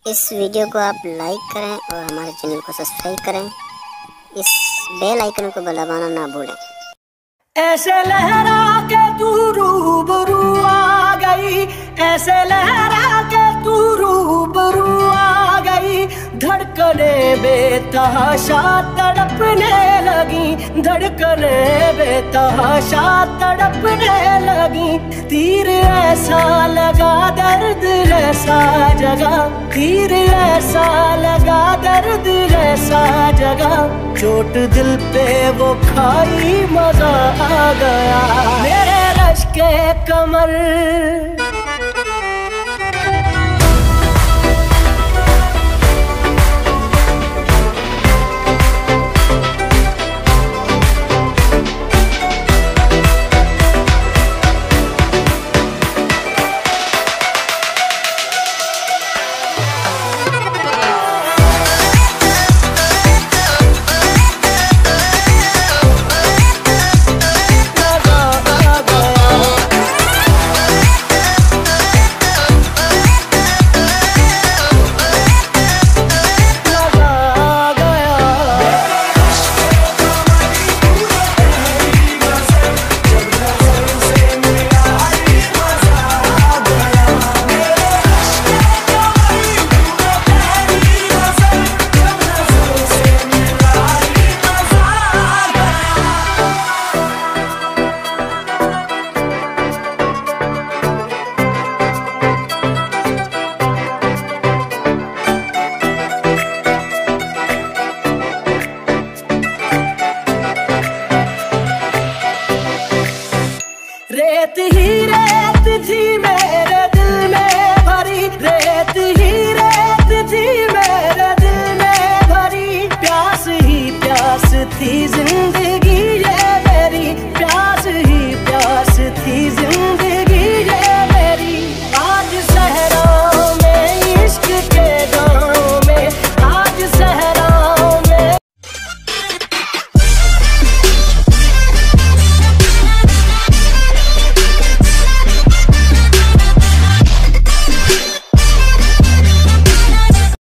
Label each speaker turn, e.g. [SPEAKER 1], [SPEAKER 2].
[SPEAKER 1] इस वीडियो को आप लाइक करें और हमारे चैनल को सब्सक्राइब करें। इस बेल आइकन को दबाना ना भूलें।
[SPEAKER 2] ऐसे लहरा के तू रूबरू आ गई, ऐसे लहरा के तू रूबरू आ गई। धड़कने बेतहाशा तड़पने लगी, धड़कने बेतहाशा तड़पने लगी। तीर ऐसा लगा दर्द ऐसा जगा, तीर ऐसा लगा दर्द ऐसा जगा। चोट दिल पे वो खाई मजा आ गया। मेरे रश के कमर